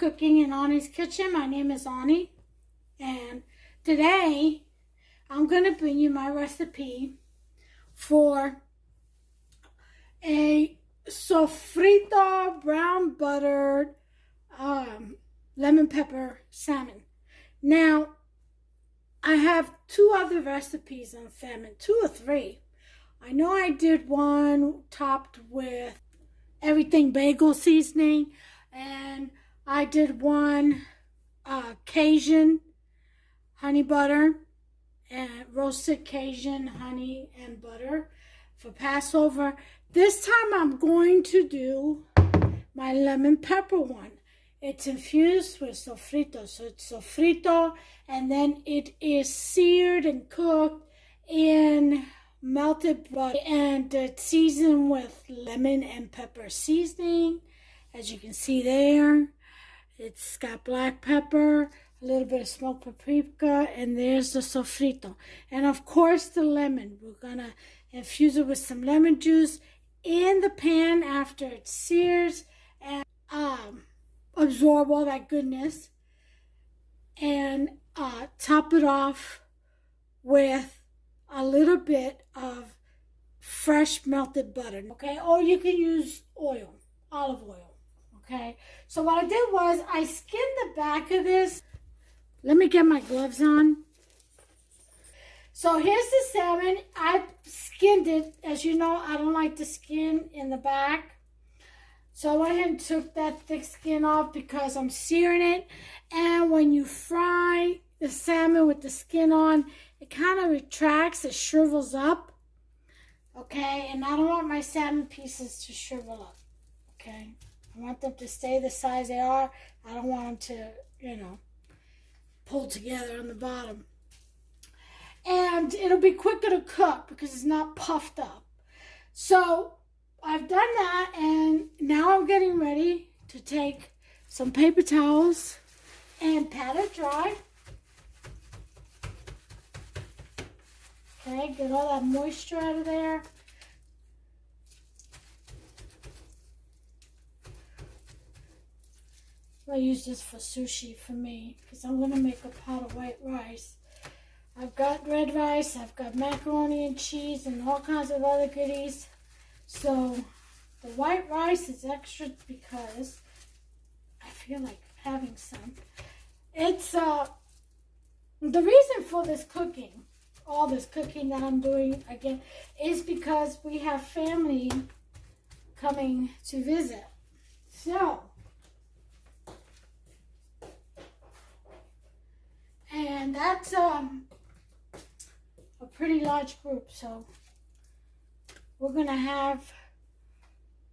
cooking in Ani's kitchen. My name is Ani, and today I'm going to bring you my recipe for a sofrito brown buttered lemon pepper salmon. Now, I have two other recipes on salmon, two or three. I know I did one topped with everything bagel seasoning, and I did one Cajun honey butter and roasted Cajun honey and butter for Passover. This time I'm going to do my lemon pepper one. It's infused with sofrito, so it's sofrito, and then it is seared and cooked in melted butter, and it's seasoned with lemon and pepper seasoning. As you can see there, it's got black pepper, a little bit of smoked paprika, and there's the sofrito. And of course the lemon. We're gonna infuse it with some lemon juice in the pan after it sears and absorb all that goodness, and top it off with a little bit of fresh melted butter, okay? Or you can use oil, olive oil, okay? So what I did was I skinned the back of this. Let me get my gloves on. So here's the salmon. I skinned it. As you know, I don't like the skin in the back. So I went ahead and took that thick skin off because I'm searing it. And when you fry the salmon with the skin on, it kind of retracts, it shrivels up. Okay, and I don't want my salmon pieces to shrivel up. Okay, I want them to stay the size they are. I don't want them to, pull together on the bottom. And it'll be quicker to cook because it's not puffed up. So I've done that, and now I'm getting ready to take some paper towels and pat it dry. Okay, get all that moisture out of there. I'll use this for sushi for me because I'm going to make a pot of white rice. I've got red rice, I've got macaroni and cheese, and all kinds of other goodies. So the white rice is extra because I feel like having some. It's the reason for this cooking, all this cooking that I'm doing again, is because we have family coming to visit. So, and that's a pretty large group, so we're going to have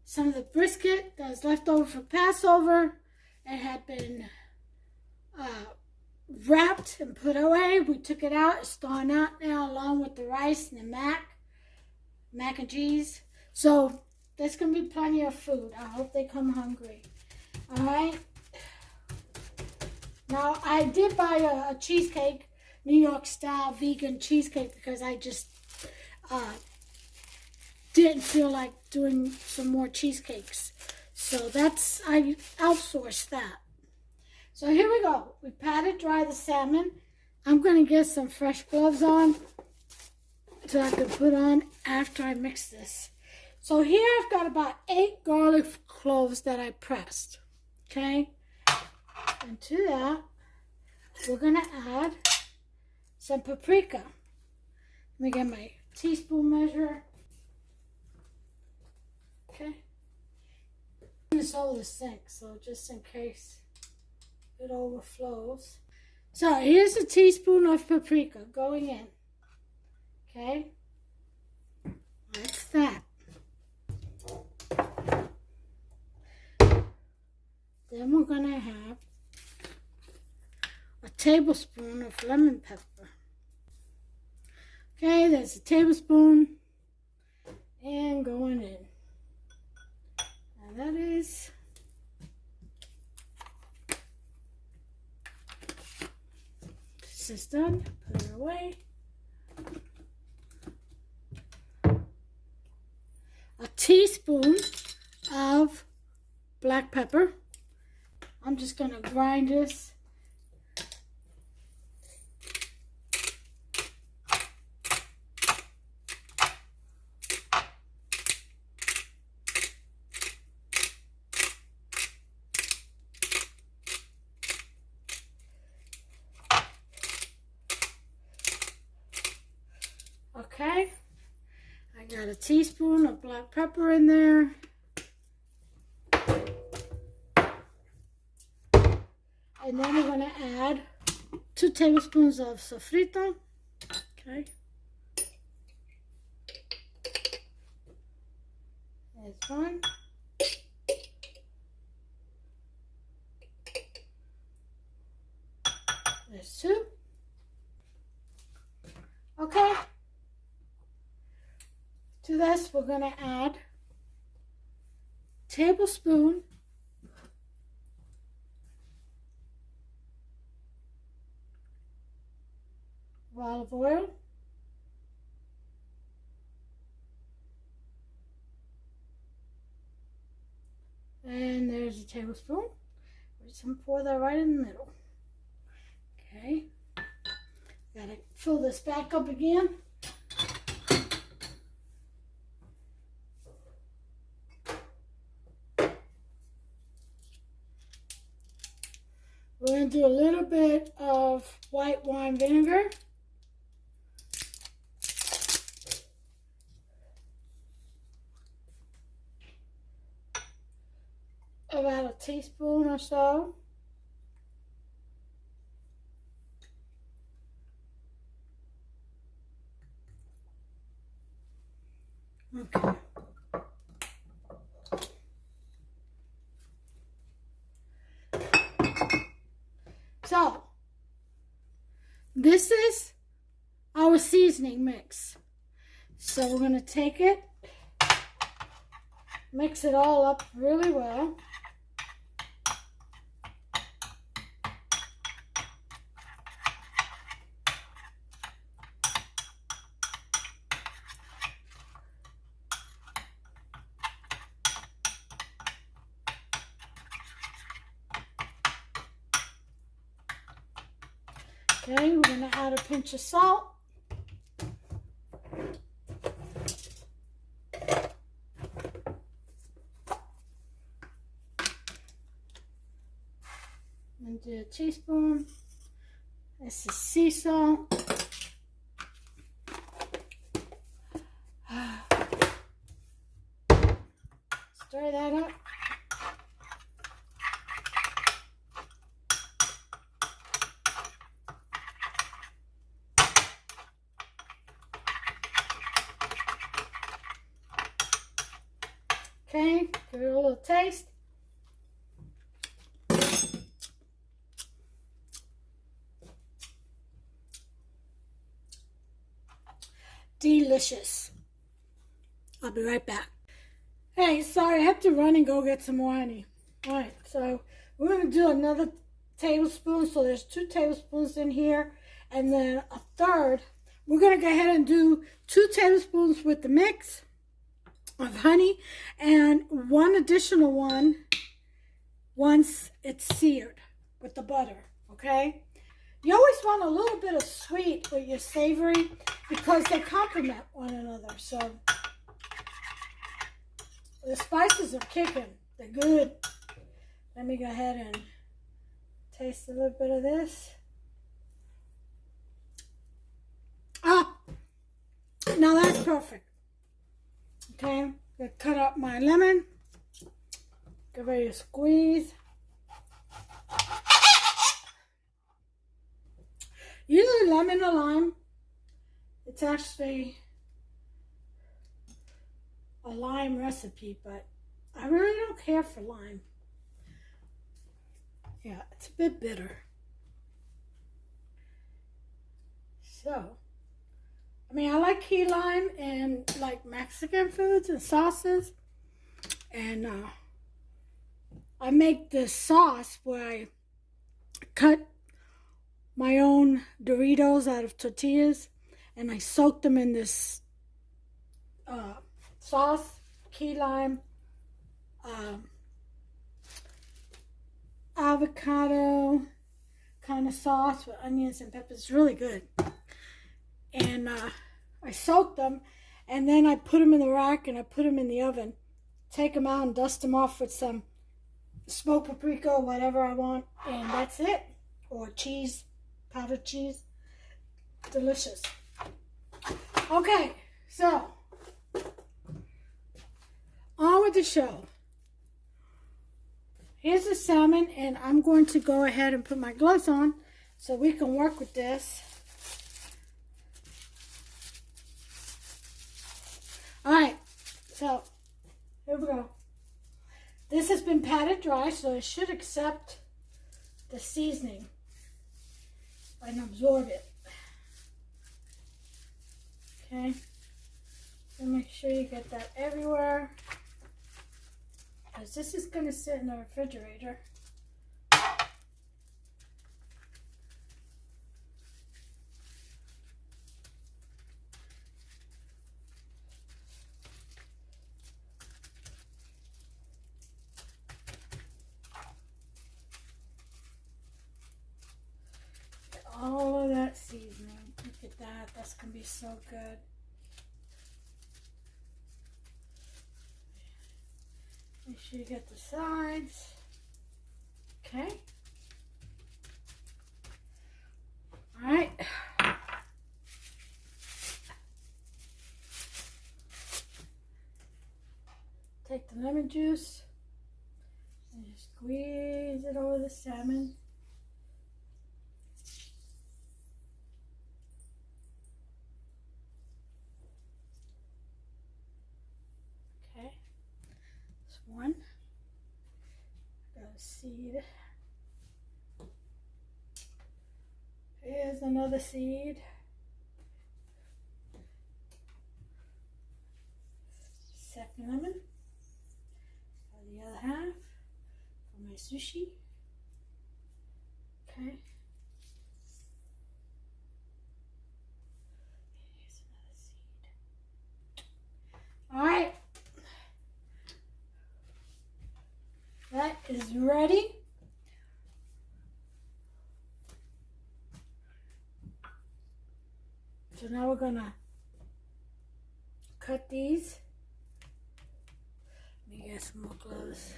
some of the brisket that's left over for Passover. It had been wrapped and put away. We took it out. It's thawing out now along with the rice and the mac and cheese. So there's going to be plenty of food. I hope they come hungry. All right. Now, I did buy a cheesecake, New York style vegan cheesecake, because I just didn't feel like doing some more cheesecakes. So I outsourced that. So here we go. We patted dry the salmon. I'm going to get some fresh gloves on so I can put on after I mix this. So here I've got about 8 garlic cloves that I pressed. Okay? And to that, we're going to add some paprika. Let me get my teaspoon measure. Okay. This over the sink, so just in case it overflows. So here's a teaspoon of paprika going in. Okay. That's that. Then we're going to have a tablespoon of lemon pepper. Okay, there's a tablespoon and going in. And that is this is done. Put it away. A teaspoon of black pepper. I'm just going to grind this. Okay, I got a teaspoon of black pepper in there. And then we're going to add 2 tablespoons of sofrito. Okay. There's one. There's 2. Okay. To this, we're going to add a tablespoon of olive oil. And there's a tablespoon. We're just going to pour that right in the middle. Okay. Gotta fill this back up again. We're going to do a little bit of white wine vinegar. About a teaspoon or so. Okay. So, this is our seasoning mix. So we're going to take it, mix it all up really well. Okay, we're going to add a pinch of salt. And do a teaspoon. This is sea salt. Stir that up. Okay, give it a little taste. Delicious. I'll be right back. Hey, sorry, I have to run and go get some more honey. All right, so we're going to do another tablespoon. So there's 2 tablespoons in here, and then a third. We're going to go ahead and do 2 tablespoons with the mix of honey, and 1 additional one once it's seared with the butter. Okay, you always want a little bit of sweet with your savory because they complement one another. So the spices are kicking, they're good. Let me go ahead and taste a little bit of this. Ah, now that's perfect. Okay, I'm gonna cut up my lemon. Give it a squeeze. Usually lemon or lime, it's actually a lime recipe, but I really don't care for lime. Yeah, it's a bit bitter. So, I mean, I like key lime in like Mexican foods and sauces. And I make this sauce where I cut my own Doritos out of tortillas and I soak them in this sauce, key lime. avocado kind of sauce with onions and peppers. It's really good. And I soaked them, and then I put them in the rack and I put them in the oven. Take them out and dust them off with some smoked paprika or whatever I want, and that's it. Or cheese, powdered cheese. Delicious. Okay, so on with the show. Here's the salmon, and I'm going to go ahead and put my gloves on so we can work with this. Alright, so here we go. This has been patted dry, so it should accept the seasoning and absorb it. Okay, so make sure you get that everywhere, because this is going to sit in the refrigerator. Get all of that seasoning. Look at that. That's going to be so good. Make sure you get the sides. Okay. All right. Take the lemon juice and just squeeze it over the salmon. Okay. That's one. Got a seed. Here's another seed. Second lemon. The other half for my sushi. Okay. Here's another seed. All right. That is ready. So now we're gonna cut these. Let me get some more gloves.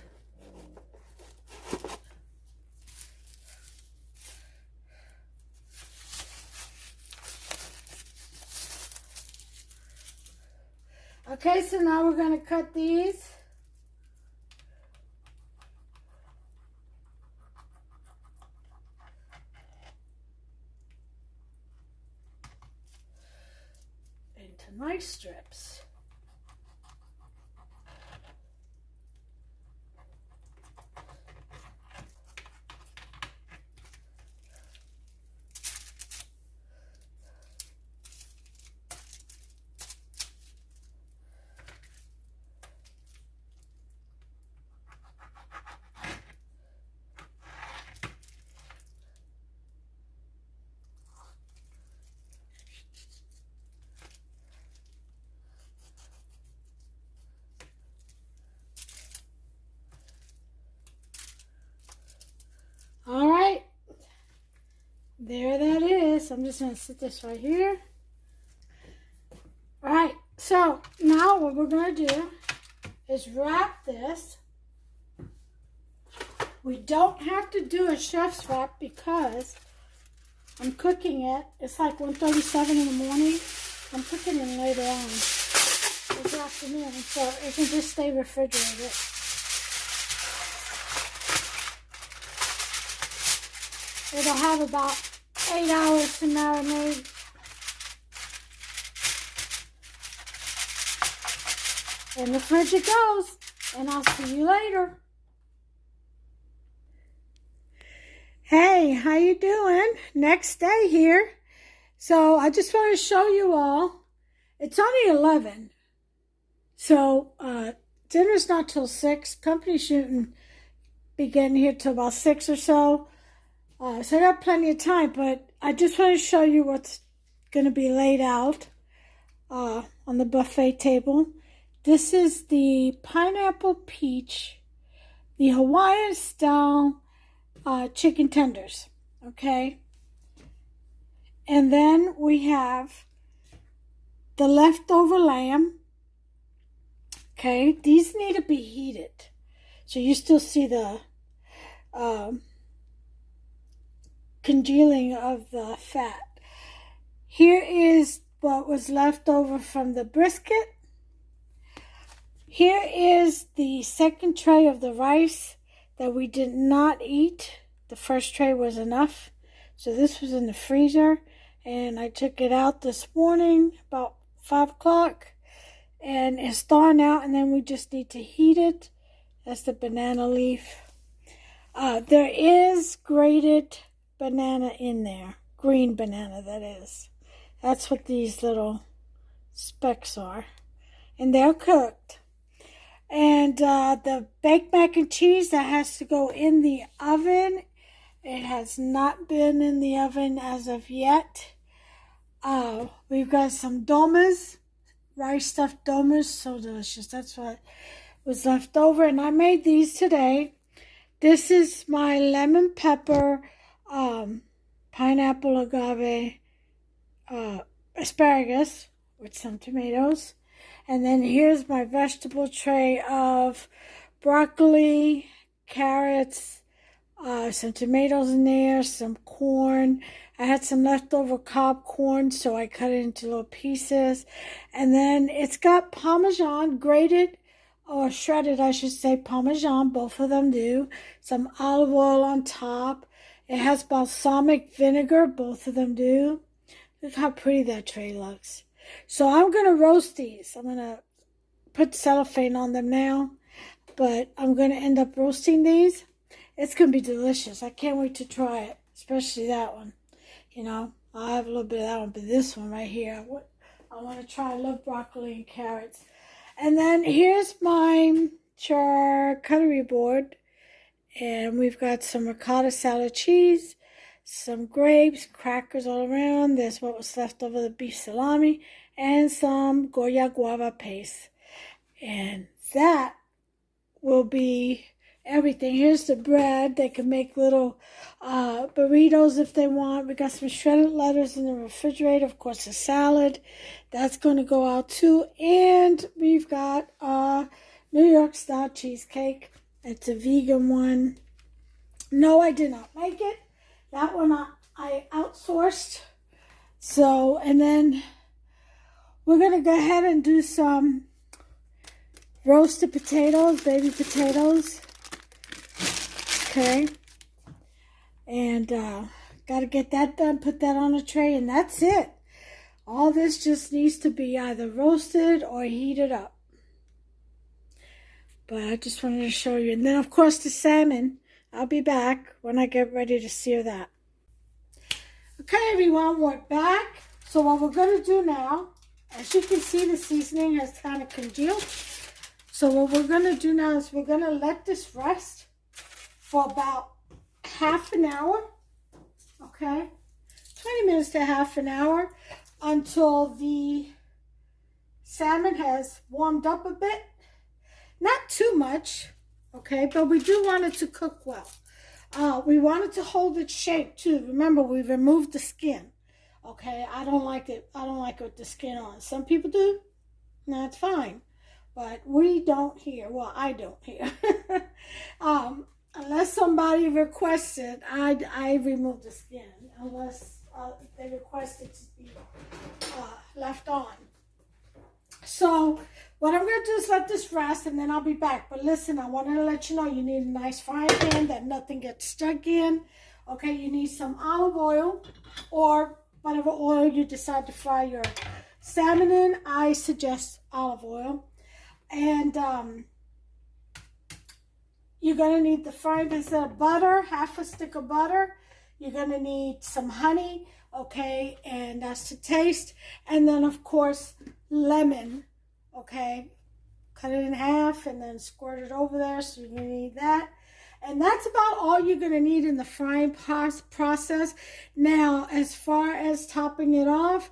Okay, so now we're going to cut these. Into nice strips. All right, there that is. I'm just going to sit this right here. All right, so now what we're going to do is wrap this. We don't have to do a chef's wrap because I'm cooking it. It's like 1:37 in the morning. I'm cooking it later on this afternoon, so it can just stay refrigerated. It'll have about 8 hours to marinate. In the fridge it goes, and I'll see you later. Hey, how you doing? Next day here. So I just want to show you all. It's only 11. So dinner's not till 6. Company shouldn't be getting here till about 6 or so. So I got plenty of time, but I just want to show you what's going to be laid out on the buffet table. This is the pineapple peach, the Hawaiian style chicken tenders, okay? And then we have the leftover lamb, okay? These need to be heated. So you still see the congealing of the fat. Here is what was left over from the brisket. Here is the second tray of the rice that we did not eat. The first tray was enough. So this was in the freezer, and I took it out this morning about 5 o'clock, and it's thawing out, and then we just need to heat it. That's the banana leaf. There is grated banana in there. Green banana, that is. That's what these little specks are. And they're cooked. And the baked mac and cheese that has to go in the oven, it has not been in the oven as of yet. We've got some domas, rice stuffed domas, so delicious. That's what was left over, and I made these today. This is my lemon pepper, pineapple agave, asparagus with some tomatoes. And then here's my vegetable tray of broccoli, carrots, some tomatoes in there, some corn. I had some leftover cob corn, so I cut it into little pieces. And then it's got Parmesan, grated or shredded, I should say, Parmesan, both of them do. Some olive oil on top. It has balsamic vinegar, both of them do. Look how pretty that tray looks. So I'm going to roast these. I'm going to put cellophane on them now, but I'm going to end up roasting these. It's going to be delicious. I can't wait to try it, especially that one. You know, I'll have a little bit of that one, but this one right here, I want to try. I love broccoli and carrots. And then here's my charcuterie board, and we've got some ricotta salad cheese, some grapes, crackers all around. There's what was left over the beef salami, and some Goya guava paste. And that will be everything. Here's the bread. They can make little burritos if they want. We got some shredded lettuce in the refrigerator. Of course, a salad. That's going to go out too. And we've got New York style cheesecake. It's a vegan one. No, I did not make it. That one I outsourced. So, and then we're going to go ahead and do some roasted potatoes, baby potatoes. Okay. And got to get that done, put that on a tray, and that's it. All this just needs to be either roasted or heated up. But I just wanted to show you. And then, of course, the salmon. I'll be back when I get ready to sear that. Okay, everyone, we're back. So what we're going to do now, as you can see, the seasoning has kind of congealed. So what we're going to do now is we're going to let this rest for about half an hour. Okay, 20 minutes to half an hour until the salmon has warmed up a bit. Not too much, okay, but we do want it to cook well. We want it to hold its shape too. Remember, we removed the skin. Okay, I don't like it. I don't like it with the skin on. Some people do. That's fine, but we don't here. Well, I don't here. Unless somebody requests it, I remove the skin. Unless they request it to be left on. So what I'm going to do is let this rest, and then I'll be back. But listen, I wanted to let you know you need a nice frying pan that nothing gets stuck in. Okay, you need some olive oil or whatever oil you decide to fry your salmon in. I suggest olive oil. And you're going to need the frying pan instead of butter, half a stick of butter. You're going to need some honey, okay, and that's to taste. And then, of course, lemon, okay. Cut it in half and then squirt it over there, so you're going to need that. And that's about all you're going to need in the frying process. Now, as far as topping it off,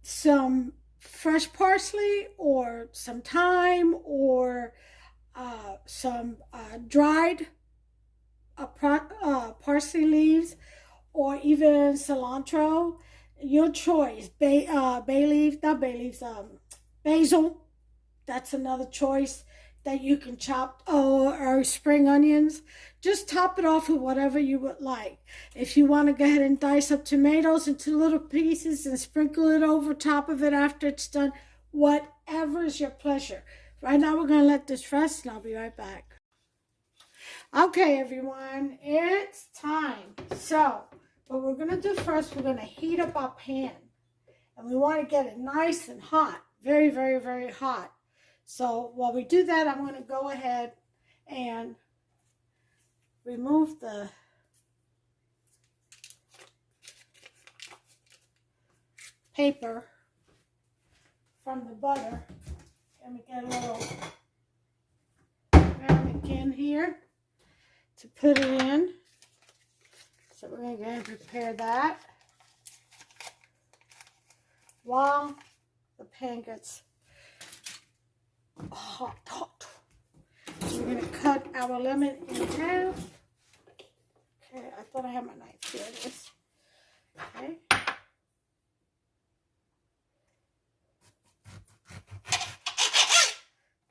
some fresh parsley or some thyme or some dried parsley leaves, or even cilantro. Your choice. Bay leaves, not bay leaves, basil. That's another choice that you can chop, or spring onions. Just top it off with whatever you would like. If you want to go ahead and dice up tomatoes into little pieces and sprinkle it over top of it after it's done, whatever is your pleasure. Right now we're going to let this rest and I'll be right back. Okay, everyone, it's time. So what we're going to do first, we're going to heat up our pan. And we want to get it nice and hot. Very, very, very hot. So while we do that, I'm going to go ahead and remove the paper from the butter. And we get a little ramekin here to put it in. So we're going to go ahead and prepare that while the pan gets hot. So we're going to cut our lemon in half. Okay, I thought I had my knife. Here it is. Okay.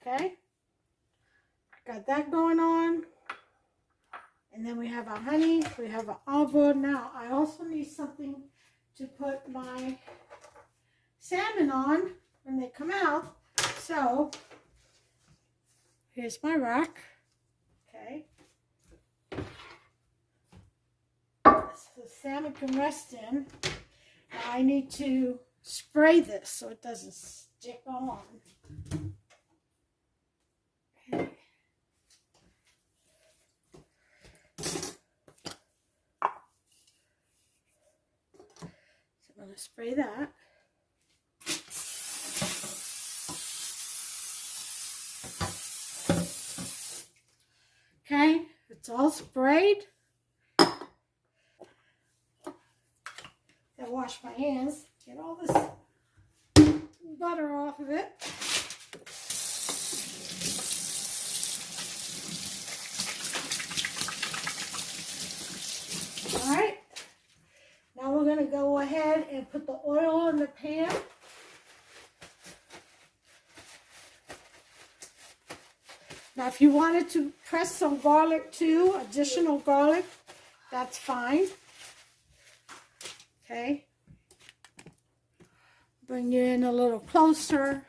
Okay. Got that going on. And then we have our honey. We have our olive oil. Now, I also need something to put my salmon on when they come out. So, here's my rack. Okay. So the salmon can rest in. Now I need to spray this so it doesn't stick on. Okay. So I'm going to spray that. Okay, it's all sprayed. Gotta wash my hands, get all this butter off of it. All right, now we're gonna go ahead and put the oil in the pan. Now, if you wanted to press some garlic too, additional garlic, that's fine. Okay. Bring you in a little closer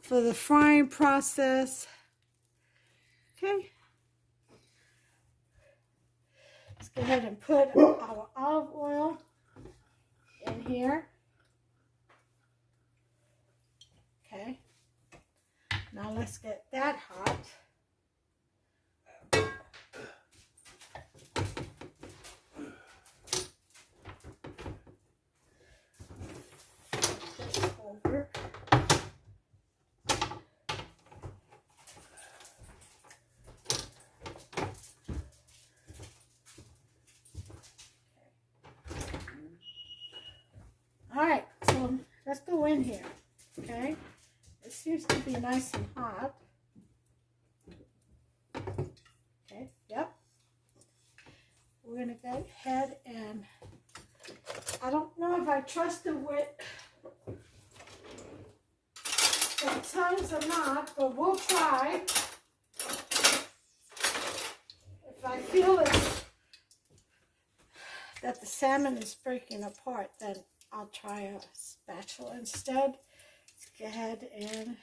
for the frying process. Okay. Let's go ahead and put our olive oil in here. Okay. Now let's get that hot. This over. All right, so let's go in here. Okay. It seems to be nice and hot. Okay, yep. We're going to go ahead and, I don't know if I trust it with the tongues or not, but we'll try. If I feel that the salmon is breaking apart, then I'll try a spatula instead. Let's go ahead and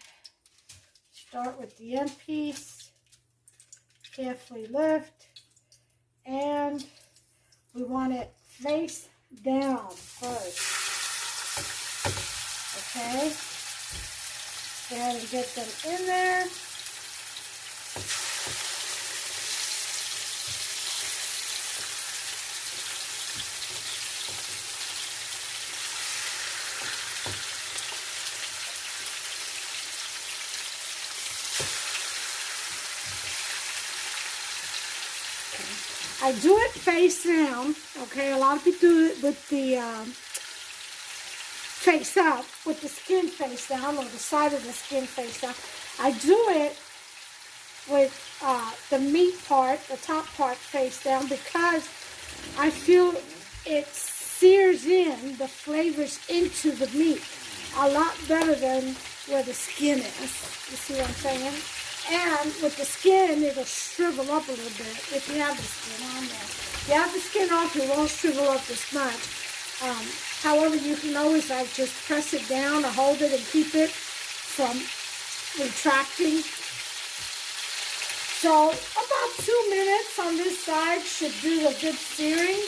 start with the end piece. Carefully lift. And we want it face down first. Okay. Go ahead and get them in there. I do it face down, okay? A lot of people do it with the face up, with the skin face down, or the side of the skin face down. I do it with the meat part, the top part face down, because I feel it sears in the flavors into the meat a lot better than where the skin is. You see what I'm saying? And with the skin, it'll shrivel up a little bit if you have the skin on there. If you have the skin off, it won't shrivel up this much. However, you can always like just press it down or hold it and keep it from retracting. So about 2 minutes on this side should do a good searing.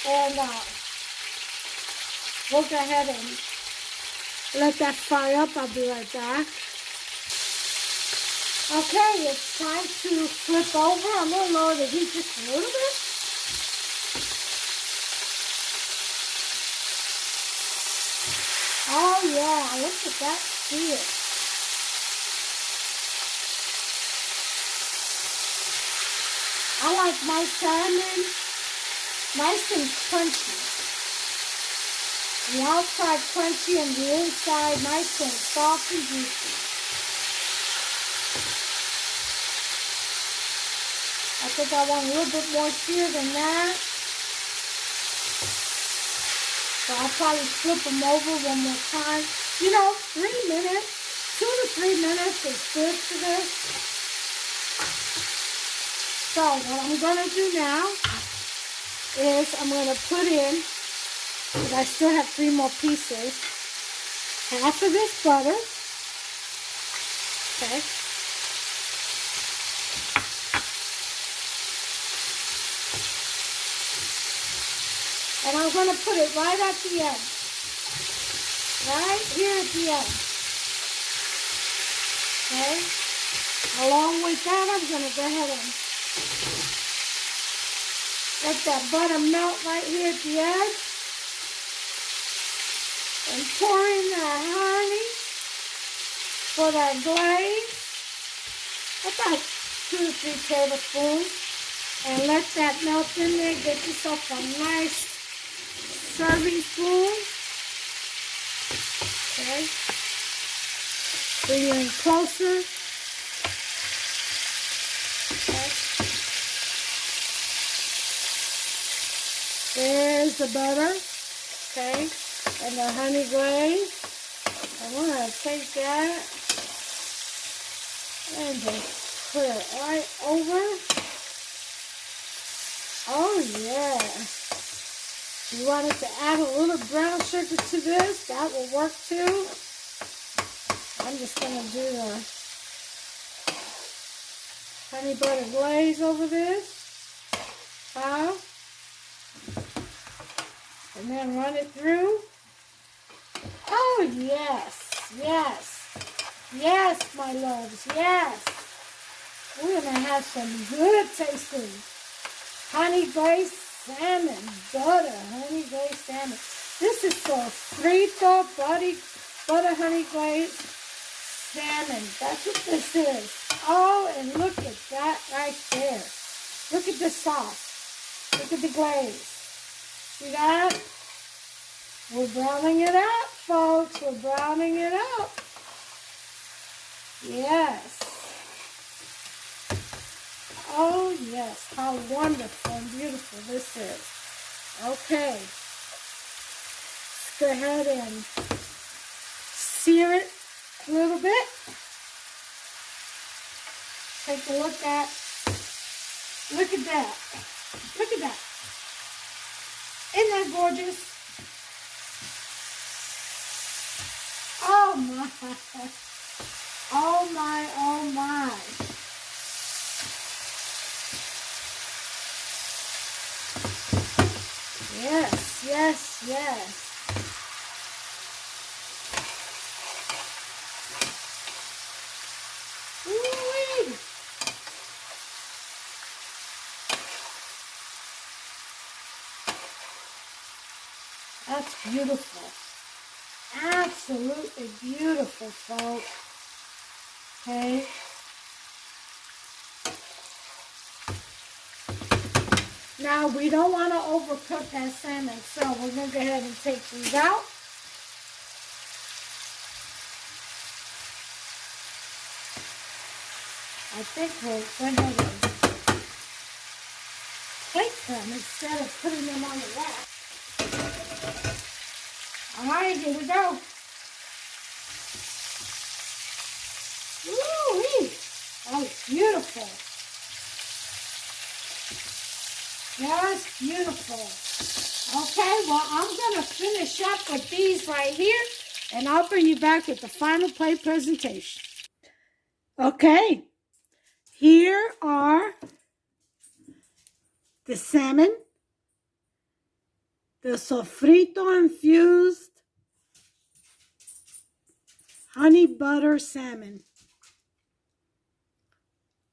And we'll go ahead and let that fry up. I'll be right back. Okay, it's time to flip over. I'm going to lower the heat just a little bit. Oh yeah, look at that sear. I like my salmon nice and crunchy. The outside crunchy and the inside nice and soft and juicy. I think I want a little bit more sear than that. So I'll probably flip them over one more time. You know, 3 minutes, 2 to 3 minutes is good for this. So what I'm going to do now is I'm going to put in, because I still have 3 more pieces, half of this butter. Okay. And I'm going to put it right at the end. Right here at the end. Okay. Along with that, I'm going to go ahead and let that butter melt right here at the edge. And pour in that honey for that glaze. About 2 to 3 tablespoons. And let that melt in there. Get yourself a nice serving spoon. Okay. Bring it in closer. Okay. There's the butter. Okay. And the honey glaze. I'm going to take that and just put it right over. Oh yeah. You wanted to add a little brown sugar to this, that will work too. I'm just going to do the honey butter glaze over this. And then run it through. Oh yes, yes, yes, my loves, yes. We're going to have some good tasting honey glazed salmon, butter, honey glazed salmon. This is Sofrito butter honey glazed salmon. That's what this is. Oh, and look at that right there. Look at the sauce. Look at the glaze. See that? We're browning it up, folks. We're browning it up. Yes. Oh, yes. How wonderful and beautiful this is. Okay. Let's go ahead and sear it a little bit. Take a look at that. Look at that. Isn't that gorgeous? Oh my. Oh my, oh my. Yes, yes, yes. Ooh-wee. That's beautiful. Absolutely beautiful, folks. Okay. Now, we don't want to overcook that salmon, so we're going to go ahead and take these out. I think we'll go ahead and plate them instead of putting them on the rack. All right, here we go. Woo-wee! That was beautiful. Just beautiful. Okay, well, I'm going to finish up with these right here, and I'll bring you back with the final plate presentation. Okay, here are the salmon, the Sofrito infused honey butter salmon.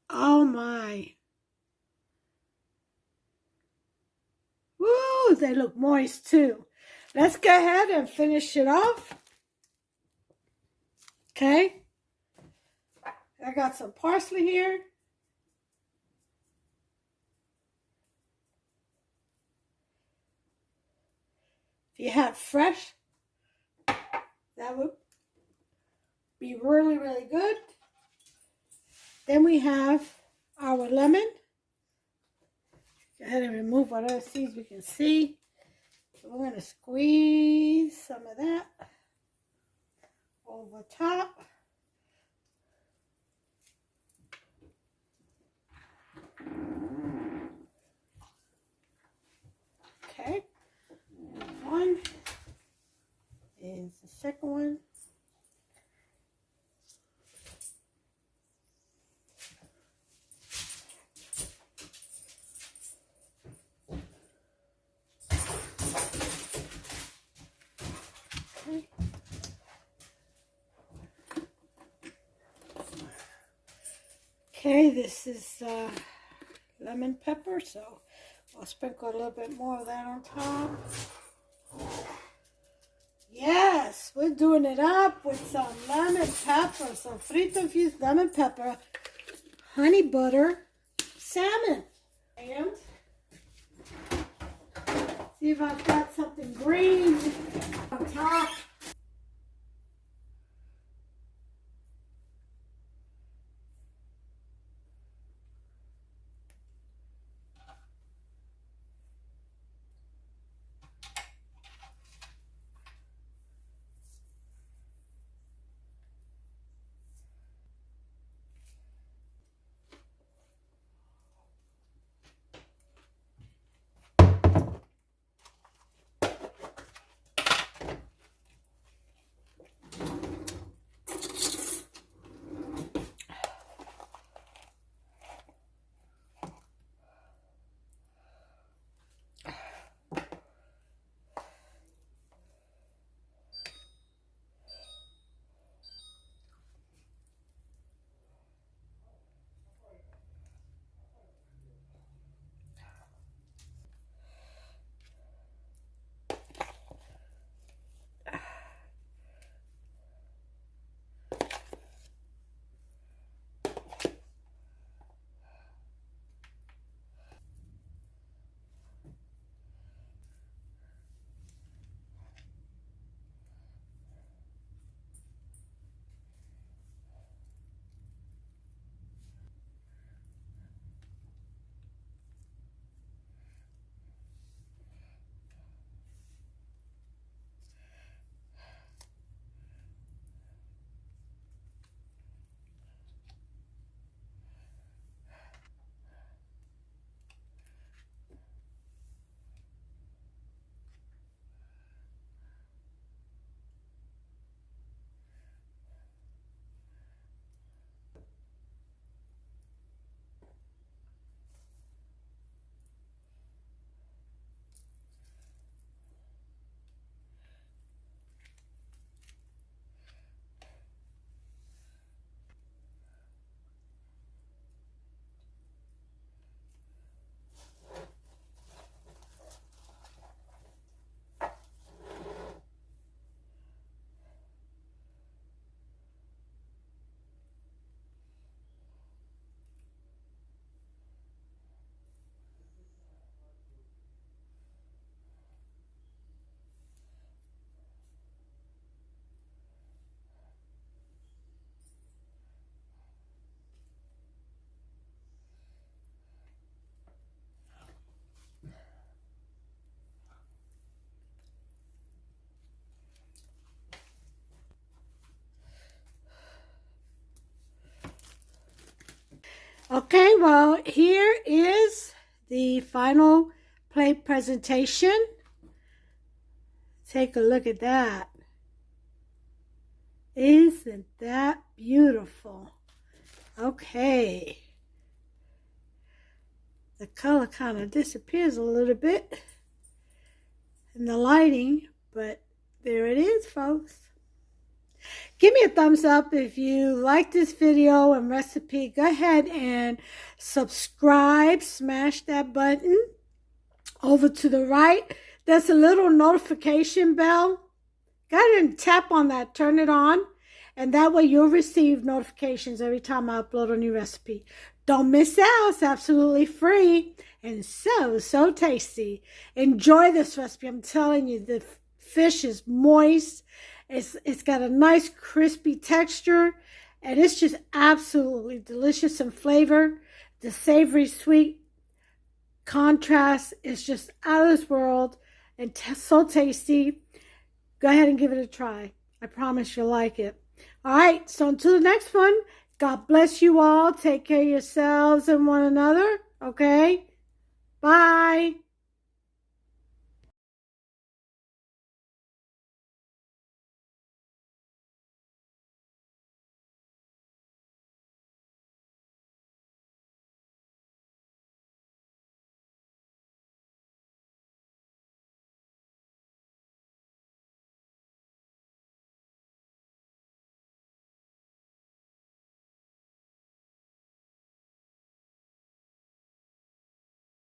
Oh my. Woo, they look moist too. Let's go ahead and finish it off. Okay. I got some parsley here. If you have fresh, that would be really, really good. Then we have our lemon. Go ahead and remove whatever seeds we can see. So we're going to squeeze some of that over top. Okay. One is the second one. Okay. Okay, this is lemon pepper, so I'll sprinkle a little bit more of that on top. Yes, we're doing it up with some lemon pepper, Sofrito infused lemon pepper, honey butter, salmon. And see if I've got something green on top. Okay, well, here is the final plate presentation. Take a look at that. Isn't that beautiful? Okay. The color kind of disappears a little bit in the lighting, but there it is, folks. Give me a thumbs up if you like this video and recipe. Go ahead and subscribe. Smash that button. Over to the right, there's a little notification bell. Go ahead and tap on that. Turn it on. And that way you'll receive notifications every time I upload a new recipe. Don't miss out. It's absolutely free and so tasty. Enjoy this recipe. I'm telling you, the fish is moist. It's got a nice crispy texture. And it's just absolutely delicious in flavor. The savory sweet contrast is just out of this world and so tasty. Go ahead and give it a try. I promise you'll like it. All right, so until the next one, God bless you all. Take care of yourselves and one another, okay? Bye.